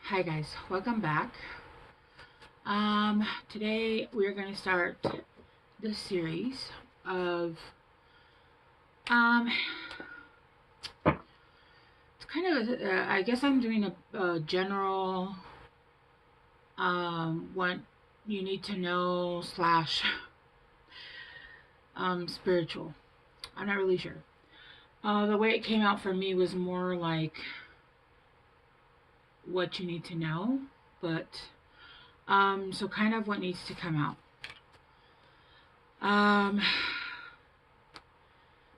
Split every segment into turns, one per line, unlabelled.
Hi guys, welcome back. Today we're going to start this series of it's kind of I guess I'm doing a general what you need to know slash spiritual. I'm not really sure. The way it came out for me was more like what you need to know, but so kind of what needs to come out.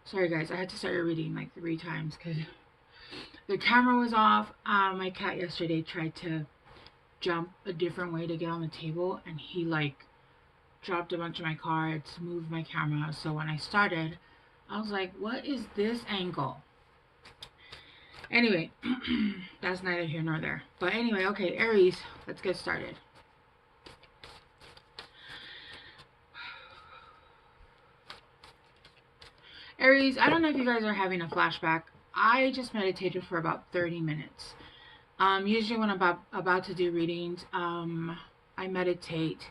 Sorry guys, I had to start reading like 3 times because the camera was off. My cat yesterday tried to jump a different way to get on the table, and he like dropped a bunch of my cards, moved my camera. So when I started, I was like, what is this angle? Anyway, that's neither here nor there. But anyway, okay, Aries, let's get started. Aries, I don't know if you guys are having a flashback. I just meditated for about 30 minutes. Usually when I'm about to do readings, I meditate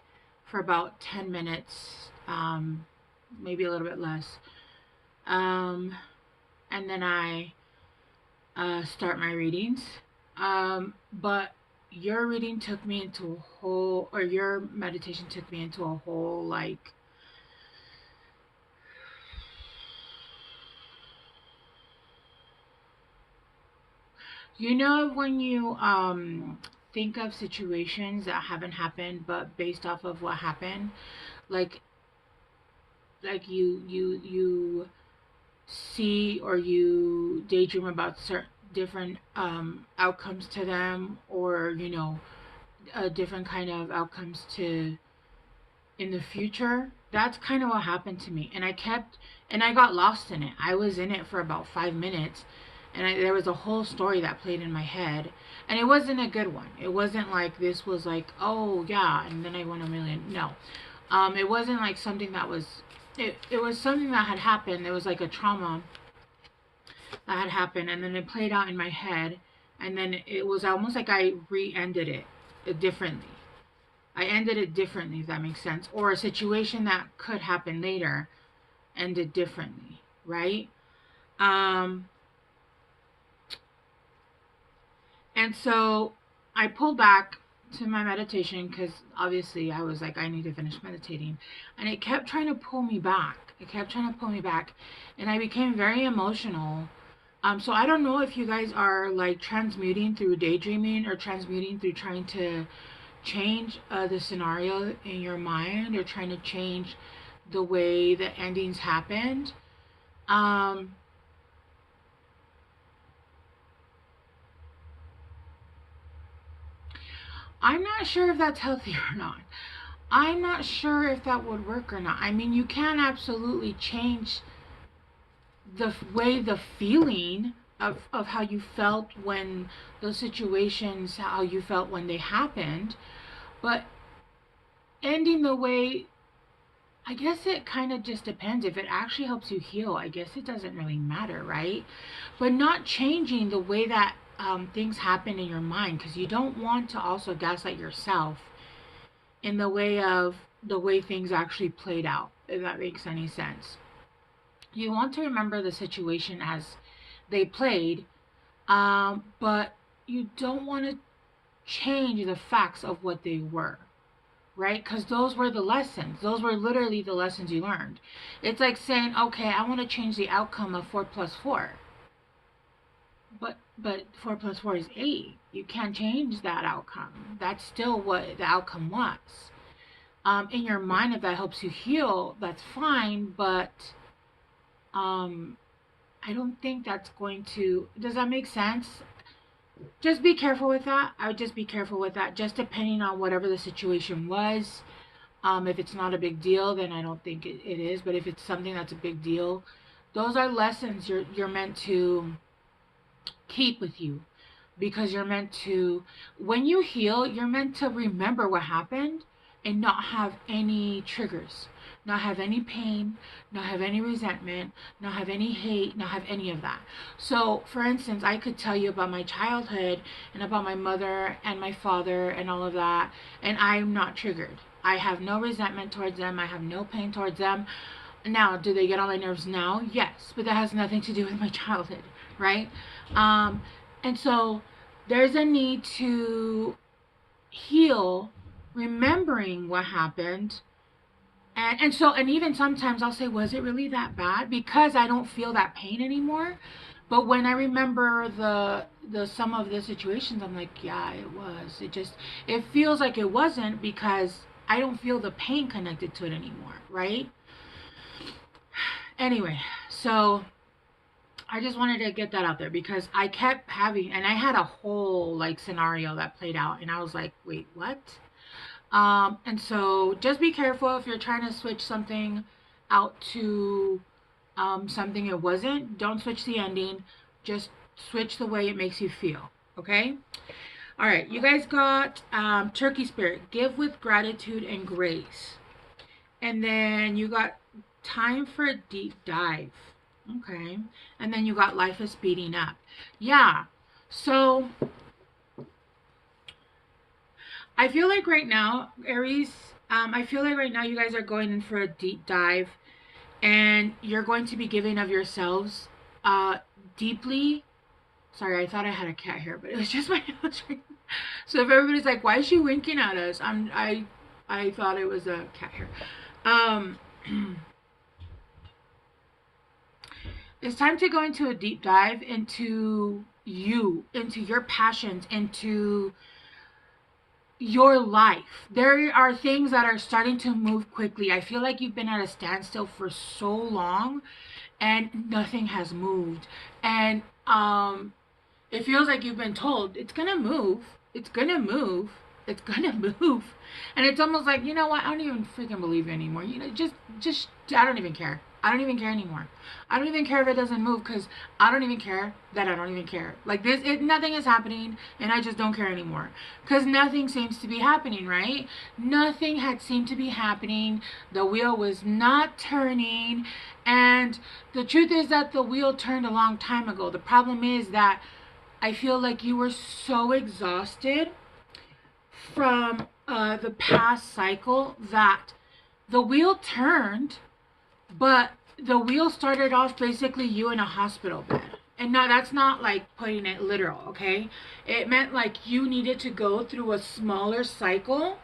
for about 10 minutes, maybe a little bit less. And then I start my readings. But your reading took me into a whole, or your meditation took me into a whole, like, you know, when you think of situations that haven't happened but based off of what happened, like you see or you daydream about certain different outcomes to them, or you know, different kind of outcomes to in the future. That's kind of what happened to me, and I got lost in it. I was in it for about 5 minutes, and there was a whole story that played in my head, and it wasn't a good one. It wasn't like this was like, oh yeah, and then I won a million. No, it wasn't like something that was. It was something that had happened. It was like a trauma that had happened, and then it played out in my head, and then it was almost like I re-ended it differently. I ended it differently, if that makes sense, or a situation that could happen later ended differently, right? And so I pulled back to my meditation because obviously I was like, I need to finish meditating, and it kept trying to pull me back. It kept trying to pull me back, and I became very emotional. So I don't know if you guys are like transmuting through daydreaming or transmuting through trying to change the scenario in your mind, or trying to change the way the endings happened. Um, I'm not sure if that's healthy or not. I'm not sure if that would work or not. I mean, you can absolutely change the way the feeling of how you felt when those situations, how you felt when they happened, but ending the way, I guess it kind of just depends. If it actually helps you heal, I guess it doesn't really matter, right? But not changing the way that things happen in your mind, because you don't want to also gaslight yourself in the way of the way things actually played out, if that makes any sense. You want to remember the situation as they played, but you don't want to change the facts of what they were, right? Because those were the lessons. Those were literally the lessons you learned. It's like saying, okay, I want to change the outcome of 4 plus 4. But 4 plus 4 is 8. You can't change that outcome. That's still what the outcome was. In your mind, if that helps you heal, that's fine. But I don't think that's going to. Does that make sense? Just be careful with that. I would just be careful with that. Just depending on whatever the situation was. If it's not a big deal, then I don't think it is. But if it's something that's a big deal, those are lessons you're meant to keep with you, because you're meant to, when you heal, you're meant to remember what happened and not have any triggers, not have any pain, not have any resentment, not have any hate, not have any of that. So, for instance, I could tell you about my childhood and about my mother and my father and all of that, and I'm not triggered. I have no resentment towards them. I have no pain towards them. Now, do they get on my nerves now? Yes, but that has nothing to do with my childhood, right? And so there's a need to heal, remembering what happened. And even sometimes I'll say, was it really that bad? Because I don't feel that pain anymore. But when I remember the some of the situations, I'm like, yeah, it was. It feels like it wasn't, because I don't feel the pain connected to it anymore, right? Anyway, so I just wanted to get that out there, because I kept having, and I had a whole like scenario that played out, and I was like, wait, what? And so just be careful if you're trying to switch something out to something it wasn't. Don't switch the ending. Just switch the way it makes you feel. Okay? All right. You guys got Turkey Spirit. Give with gratitude and grace. And then you got time for a deep dive. Okay. And then you got life is speeding up. Yeah. So I feel like right now, Aries, I feel like right now you guys are going in for a deep dive, and you're going to be giving of yourselves deeply. Sorry, I thought I had a cat here, but it was just my nose. So if everybody's like, why is she winking at us? I thought it was a cat here. It's time to go into a deep dive into you, into your passions, into your life. There are things that are starting to move quickly. I feel like you've been at a standstill for so long and nothing has moved. And it feels like you've been told it's gonna move. It's gonna move. It's gonna move. And it's almost like, you know what? I don't even freaking believe you anymore. You know, just I don't even care. I don't even care anymore. I don't even care if it doesn't move, because I don't even care that I don't even care. Like nothing is happening, and I just don't care anymore. Because nothing seems to be happening, right? Nothing had seemed to be happening. The wheel was not turning. And the truth is that the wheel turned a long time ago. The problem is that I feel like you were so exhausted from the past cycle that the wheel turned, but the wheel started off basically you in a hospital bed. And no, that's not like putting it literal, okay? It meant like you needed to go through a smaller cycle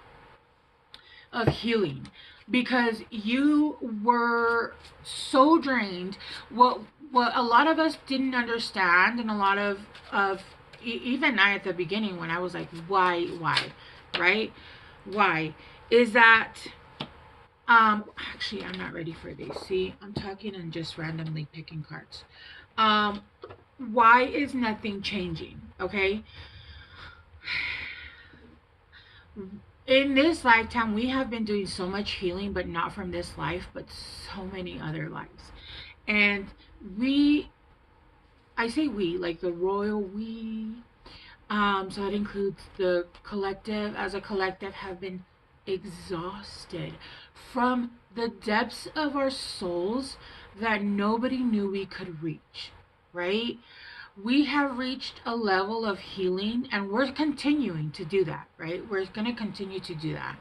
of healing, because you were so drained. What a lot of us didn't understand, and a lot of even I at the beginning, when I was like, why, right? Why? Is that actually, I'm not ready for these. See, I'm talking and just randomly picking cards. Why is nothing changing? Okay. In this lifetime, we have been doing so much healing, but not from this life, but so many other lives. And I say we, like the royal we. So it includes the collective. As a collective, have been exhausted from the depths of our souls that nobody knew we could reach, right? We have reached a level of healing, and we're continuing to do that, right? We're going to continue to do that.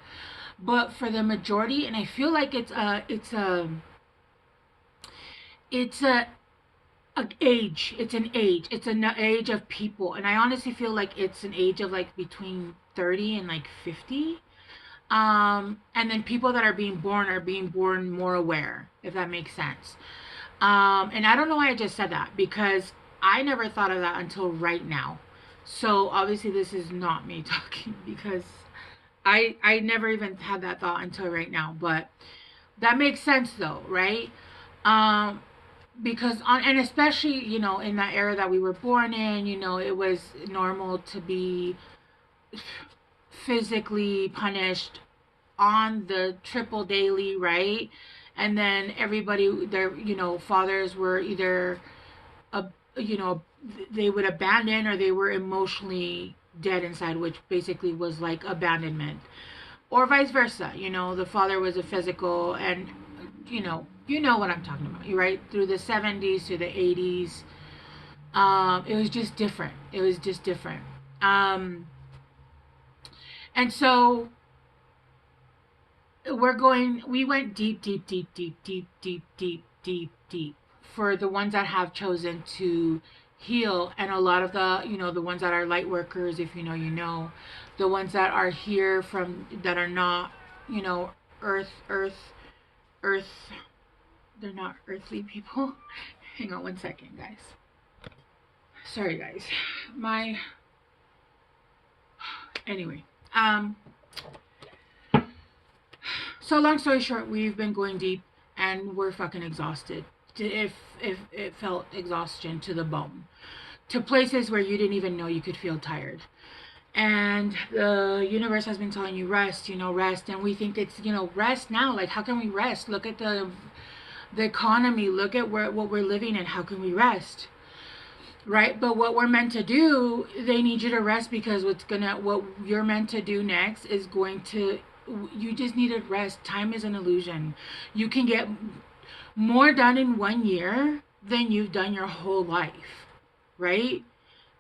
But for the majority, and I feel like it's an age. It's an age of people, and I honestly feel like it's an age of like between 30 and like 50. And then people that are being born more aware, if that makes sense. And I don't know why I just said that, because I never thought of that until right now. So obviously this is not me talking, because I never even had that thought until right now. But that makes sense though, right? Because and especially, you know, in that era that we were born in, you know, it was normal to be physically punished on the triple daily, right? And then everybody, their, you know, fathers were either you know, they would abandon, or they were emotionally dead inside, which basically was like abandonment, or vice versa. You know, the father was a physical, and you know what I'm talking about, right? Through the 70s to the 80s, it was just different. It was just different. And so we went deep, deep, deep, deep, deep, deep, deep, deep, deep for the ones that have chosen to heal. And a lot of the, the ones that are light workers, if you know, the ones that are here that are not, earth, earth, they're not earthly people. Hang on one second, guys. Sorry, guys. Anyway, so long story short, we've been going deep and we're fucking exhausted. If it felt exhaustion to the bone, to places where you didn't even know you could feel tired. And the universe has been telling you rest, rest. And we think it's, rest now. Like, how can we rest? Look at the economy. Look at what we're living in. How can we rest? Right? But what we're meant to do, they need you to rest, because what you're meant to do next is you just needed rest. Time is an illusion. You can get more done in 1 year than you've done your whole life, right?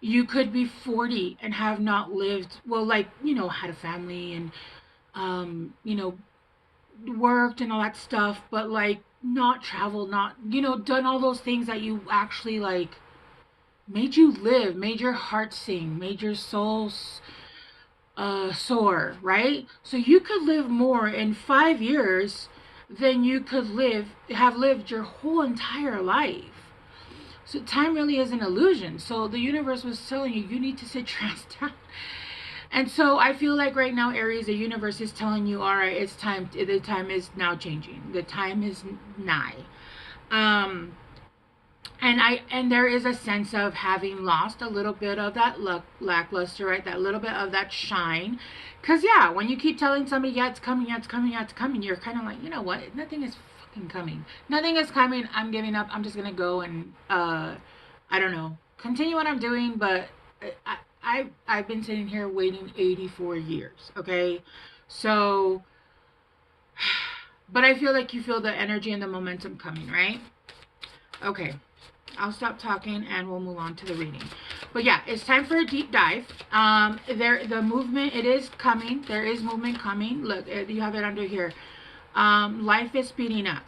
You could be 40 and have not lived, well, like, had a family and, worked and all that stuff, but like not traveled, not, done all those things that you actually like made you live, made your heart sing, made your soul soar, right? So you could live more in 5 years than you could have lived your whole entire life. So time really is an illusion. So the universe was telling you need to sit your ass down. And so I feel like right now, Aries, the universe is telling you, all right, it's time. The time is now changing. The time is nigh. And there is a sense of having lost a little bit of that lackluster, right? That little bit of that shine. Because, yeah, when you keep telling somebody, yeah, it's coming, yeah, it's coming, yeah, it's coming, you're kind of like, you know what? Nothing is fucking coming. Nothing is coming. I'm giving up. I'm just going to go and, I don't know, continue what I'm doing. But I've been sitting here waiting 84 years, okay? So, but I feel like you feel the energy and the momentum coming, right? Okay. I'll stop talking and we'll move on to the reading. But yeah, it's time for a deep dive. The movement, it is coming. There is movement coming. Look, you have it under here. Life is speeding up.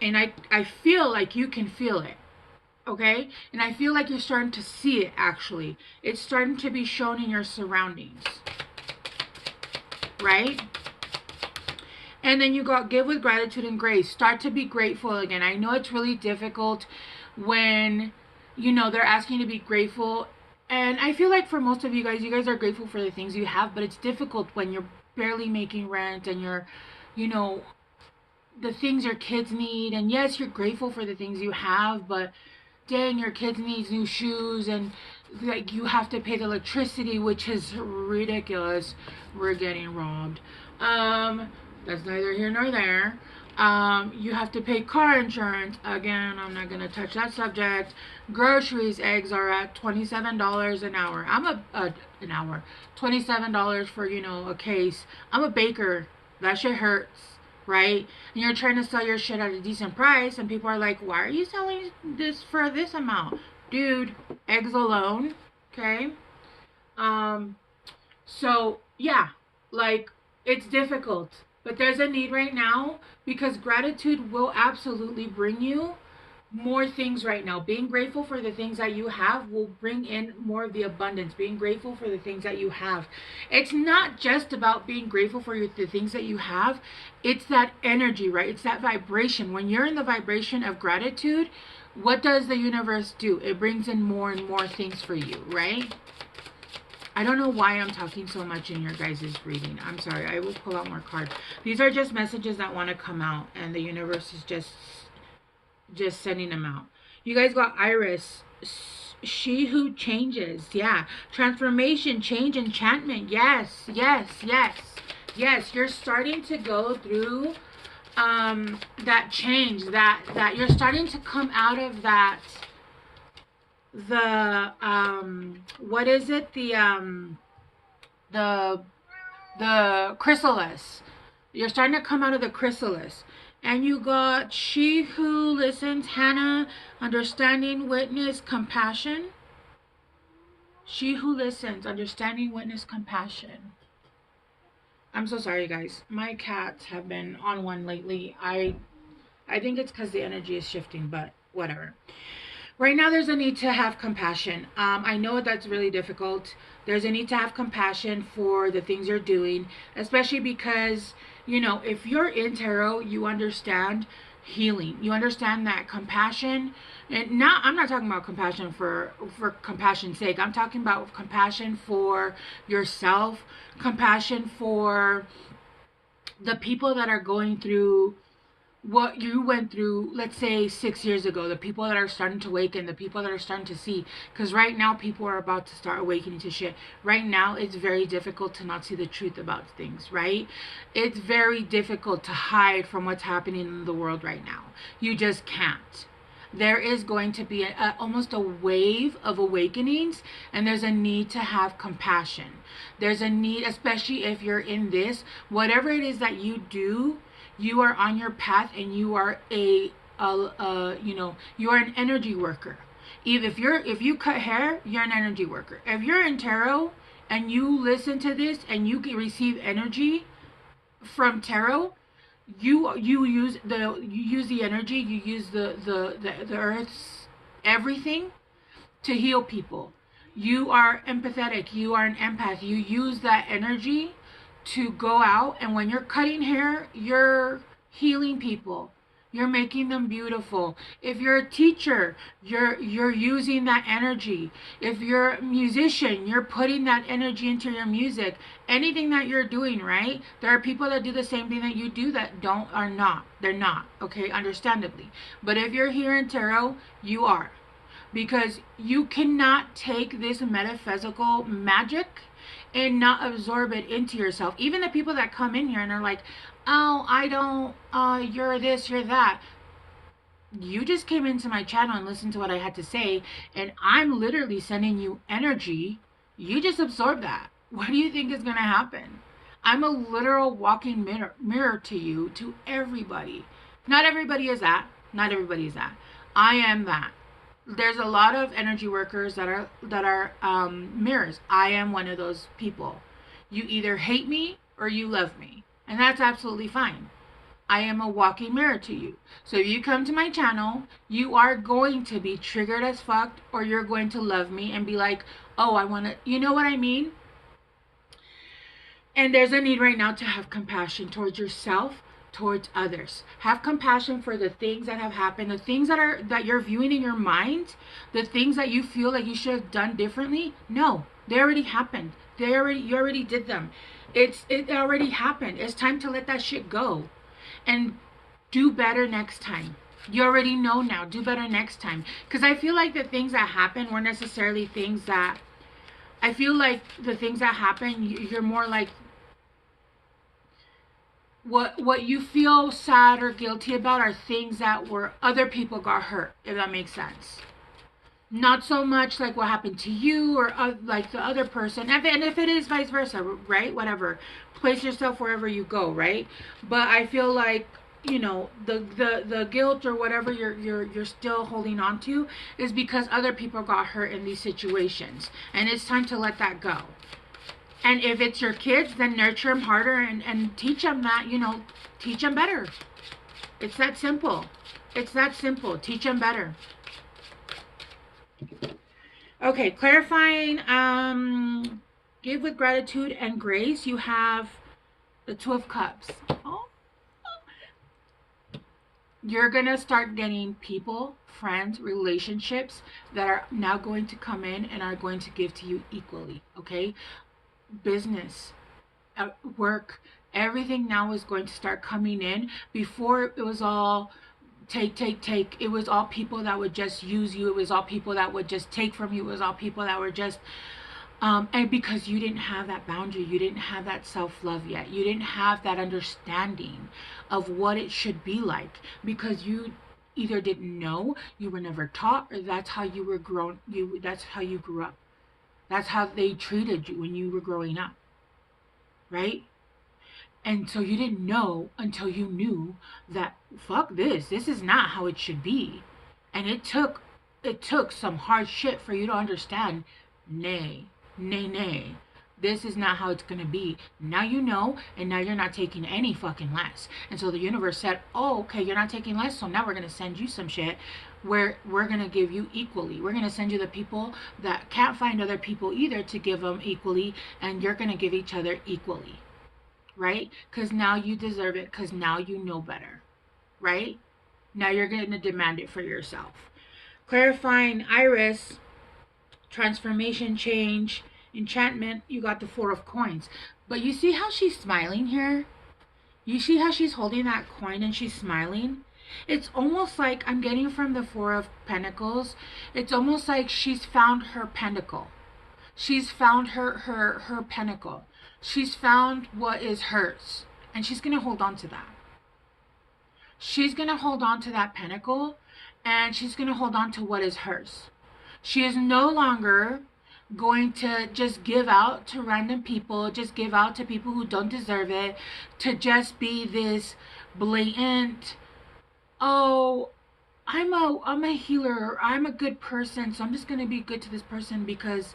And I feel like you can feel it. Okay? And I feel like you're starting to see it, actually. It's starting to be shown in your surroundings. Right? And then you got give with gratitude and grace. Start to be grateful again. I know it's really difficult when, they're asking you to be grateful. And I feel like for most of you guys are grateful for the things you have, but it's difficult when you're barely making rent and you're, the things your kids need. And yes, you're grateful for the things you have, but dang, your kids need new shoes and like you have to pay the electricity, which is ridiculous. We're getting robbed. That's neither here nor there. You have to pay car insurance. Again, I'm not going to touch that subject. Groceries, eggs are at $27 an hour. An hour. $27 for, a case. I'm a baker. That shit hurts, right? And you're trying to sell your shit at a decent price, and people are like, why are you selling this for this amount? Dude, eggs alone, okay? So, yeah, like, it's difficult. But there's a need right now because gratitude will absolutely bring you more things right now. Being grateful for the things that you have will bring in more of the abundance. Being grateful for the things that you have. It's not just about being grateful for the things that you have. It's that energy, right? It's that vibration. When you're in the vibration of gratitude, what does the universe do? It brings in more and more things for you, right? I don't know why I'm talking so much in your guys' reading. I'm sorry. I will pull out more cards. These are just messages that want to come out, and the universe is just sending them out. You guys got Iris. She who changes. Yeah. Transformation, change, enchantment. Yes, yes, yes. Yes, you're starting to go through that change. That you're starting to come out of that. What is it? The chrysalis. You're starting to come out of the chrysalis. And you got she who listens, Hannah, understanding, witness, compassion. She who listens, understanding, witness, compassion. I'm so sorry, guys. My cats have been on one lately. I think it's because the energy is shifting, but whatever. Right now, there's a need to have compassion. I know that's really difficult. There's a need to have compassion for the things you're doing, especially because, you know, if you're in tarot, you understand healing. You understand that compassion, and now I'm not talking about compassion for compassion's sake. I'm talking about compassion for yourself, compassion for the people that are going through what you went through, let's say 6 years ago, the people that are starting to awaken, the people that are starting to see, because right now people are about to start awakening to shit. Right now it's very difficult to not see the truth about things, right? It's very difficult to hide from what's happening in the world right now. You just can't. There is going to be almost a wave of awakenings, and there's a need to have compassion. There's a need, especially if you're in this, whatever it is that you do, you are on your path, and you are you are an energy worker. If you cut hair, you're an energy worker. If you're in tarot and you listen to this and you can receive energy from tarot, you use the energy, you use the earth's everything to heal people. You are empathetic, you are an empath. You use that energy to go out, and when you're cutting hair, you're healing people. You're making them beautiful. If you're a teacher, you're using that energy. If you're a musician, you're putting that energy into your music. Anything that you're doing, right? There are people that do the same thing that you do that are not. They're not, okay, understandably. But if you're here in tarot, you are. Because you cannot take this metaphysical magic and not absorb it into yourself. Even the people that come in here and are like, oh, I don't, you're this, you're that. You just came into my channel and listened to what I had to say, and I'm literally sending you energy. You just absorb that. What do you think is going to happen? I'm a literal walking mirror to you, to everybody. Not everybody is that. Not everybody is that. I am that. There's a lot of energy workers that are mirrors. I am one of those people. You either hate me or you love me, and that's absolutely fine. I am a walking mirror to you. So if you come to my channel, you are going to be triggered as fuck, or you're going to love me and be like, oh, I want to, you know what I mean? And there's a need right now to have compassion towards yourself, towards others. Have compassion for the things that have happened, the things that you're viewing in your mind, the things that you feel like you should have done differently. No, they already happened. You already did them. It already happened. It's time to let that shit go and do better next time. You already know now. Do better next time. Because I feel like the things that happen were necessarily things that, I feel like the things that happen, you're more like, what you feel sad or guilty about are things that were other people got hurt, if that makes sense. Not so much like what happened to you or like the other person. And if it is vice versa, right? Whatever. Place yourself wherever you go, right? But I feel like, you know, the guilt or whatever you're still holding on to is because other people got hurt in these situations, and it's time to let that go. And if it's your kids, then nurture them harder and teach them that, you know, teach them better. It's that simple. It's that simple. Teach them better. Okay, clarifying, give with gratitude and grace. You have the Two of Cups. Oh. You're going to start getting people, friends, relationships that are now going to come in and are going to give to you equally, okay? Business, work, everything now is going to start coming in. Before, it was all take. It was all people that would just use you. It was all people that would just take from you. It was all people that were just and because you didn't have that boundary, you didn't have that self-love yet, you didn't have that understanding of what it should be like, because you either didn't know, you were never taught, or that's how you were grown. That's how you grew up. That's how they treated you when you were growing up, right? And so you didn't know until you knew that fuck this is not how it should be. And it took some hard shit for you to understand, nay, nay, nay. This is not how it's gonna be. Now you know, and now you're not taking any fucking less. And so the universe said, oh, okay, you're not taking less, so now we're gonna send you some shit where we're gonna give you equally. We're gonna send you the people that can't find other people either to give them equally, and you're gonna give each other equally. Right? Because now you deserve it, because now you know better. Right? Now you're gonna demand it for yourself. Clarifying Iris, transformation, change, enchantment, you got the Four of Coins. But you see how she's smiling here? You see how she's holding that coin and she's smiling? It's almost like I'm getting from the Four of Pentacles. It's almost like she's found her pentacle. She's found her pentacle. She's found what is hers. And she's going to hold on to that. She's going to hold on to that pentacle. And she's going to hold on to what is hers. She is no longer going to just give out to random people, just give out to people who don't deserve it, to just be this blatant, oh, I'm a healer, I'm a good person, so I'm just going to be good to this person because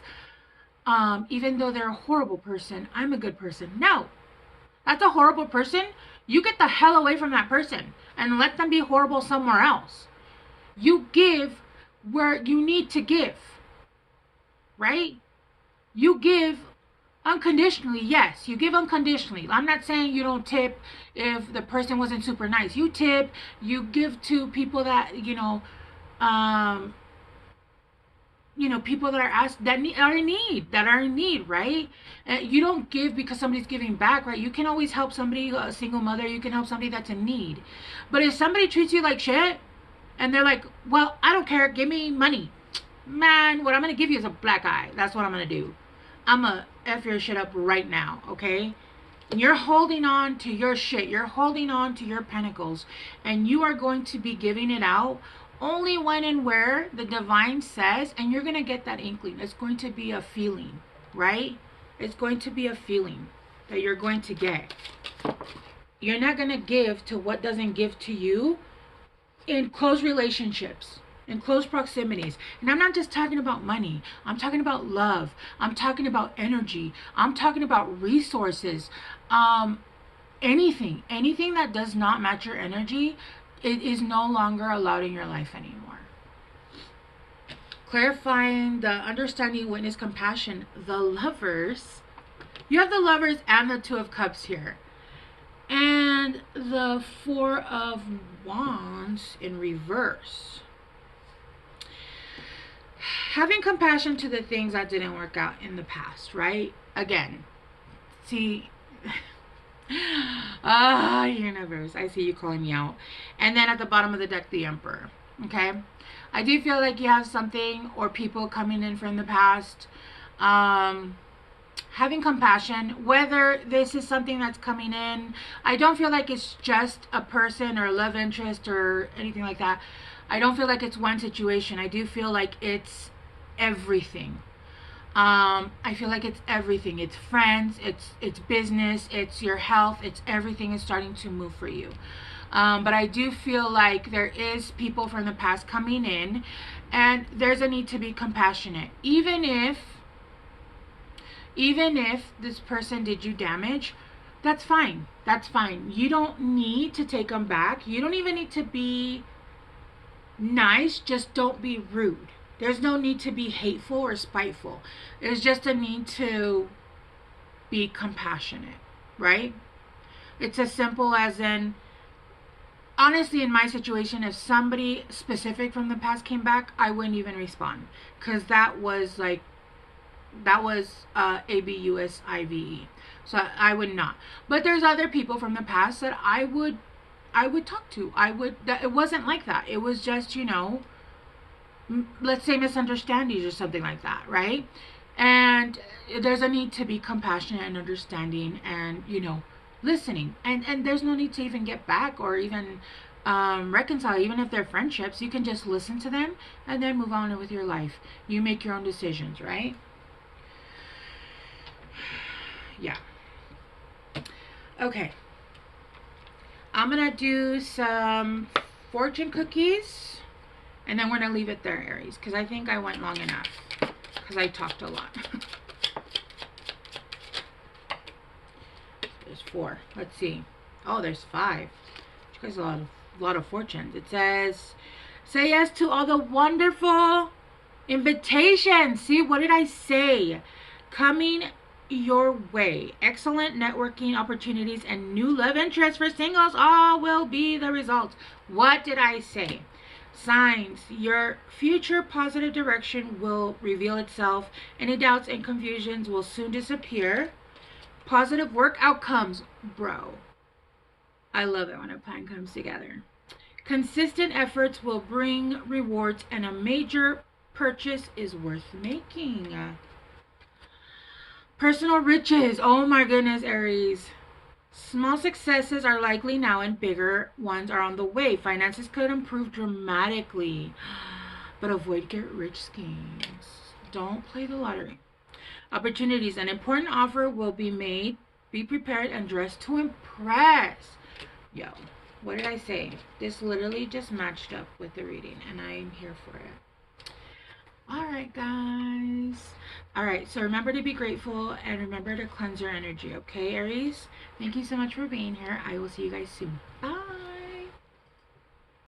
even though they're a horrible person, I'm a good person. No, that's a horrible person. You get the hell away from that person and let them be horrible somewhere else. You give where you need to give, right? You give unconditionally. Yes, you give unconditionally. I'm not saying you don't tip if the person wasn't super nice. You tip, you give to people that, people that are in need, right? You don't give because somebody's giving back, right? You can always help somebody, a single mother, you can help somebody that's in need. But if somebody treats you like shit, and they're like, well, I don't care, give me money. Man, what I'm going to give you is a black eye. That's what I'm going to do. I'm going to F your shit up right now, okay? And you're holding on to your shit. You're holding on to your pentacles. And you are going to be giving it out only when and where the divine says, and you're going to get that inkling. It's going to be a feeling, right? It's going to be a feeling that you're going to get. You're not going to give to what doesn't give to you in close relationships, in close proximities. And I'm not just talking about money. I'm talking about love. I'm talking about energy. I'm talking about resources. Anything that does not match your energy, it is no longer allowed in your life anymore. Clarifying the understanding, witness, compassion, the Lovers. You have the Lovers and the Two of Cups here. And the Four of Wands in reverse. Having compassion to the things that didn't work out in the past, right? Again, see, universe, I see you calling me out. And then at the bottom of the deck, the Emperor, okay? I do feel like you have something or people coming in from the past, having compassion, whether this is something that's coming in. I don't feel like it's just a person or a love interest or anything like that. I don't feel like it's one situation. I do feel like it's everything. I feel like it's everything. It's friends, it's business, it's your health, it's everything is starting to move for you. But I do feel like there is people from the past coming in, and there's a need to be compassionate. Even if this person did you damage, that's fine. That's fine. You don't need to take them back. You don't even need to be nice. Just don't be rude. There's no need to be hateful or spiteful. There's just a need to be compassionate, right? It's as simple as in, honestly, in my situation, if somebody specific from the past came back, I wouldn't even respond. Because that was ABUSIVE. So I would not. But there's other people from the past that I would talk to. It wasn't like that. It was just, let's say misunderstandings or something like that, right? And there's a need to be compassionate and understanding and, listening. And there's no need to even get back or even reconcile. Even if they're friendships, you can just listen to them and then move on with your life. You make your own decisions, right? Yeah. Okay. I'm going to do some fortune cookies. And then we're going to leave it there, Aries. Because I think I went long enough. Because I talked a lot. There's 4. Let's see. Oh, there's 5. You guys, a lot of fortunes. It says, say yes to all the wonderful invitations. See, what did I say? Coming your way. Excellent networking opportunities and new love interests for singles all will be the result. What did I say? Signs, your future positive direction will reveal itself. Any doubts and confusions will soon disappear. Positive work outcomes, bro. I love it when a plan comes together. Consistent efforts will bring rewards, and a major purchase is worth making. Personal riches. Oh my goodness, Aries. Small successes are likely now and bigger ones are on the way. Finances could improve dramatically. But avoid get-rich schemes. Don't play the lottery. Opportunities. An important offer will be made. Be prepared and dress to impress. Yo, what did I say? This literally just matched up with the reading, and I'm here for it. Alright, guys. Alright, so remember to be grateful and remember to cleanse your energy, okay, Aries? Thank you so much for being here. I will see you guys soon. Bye.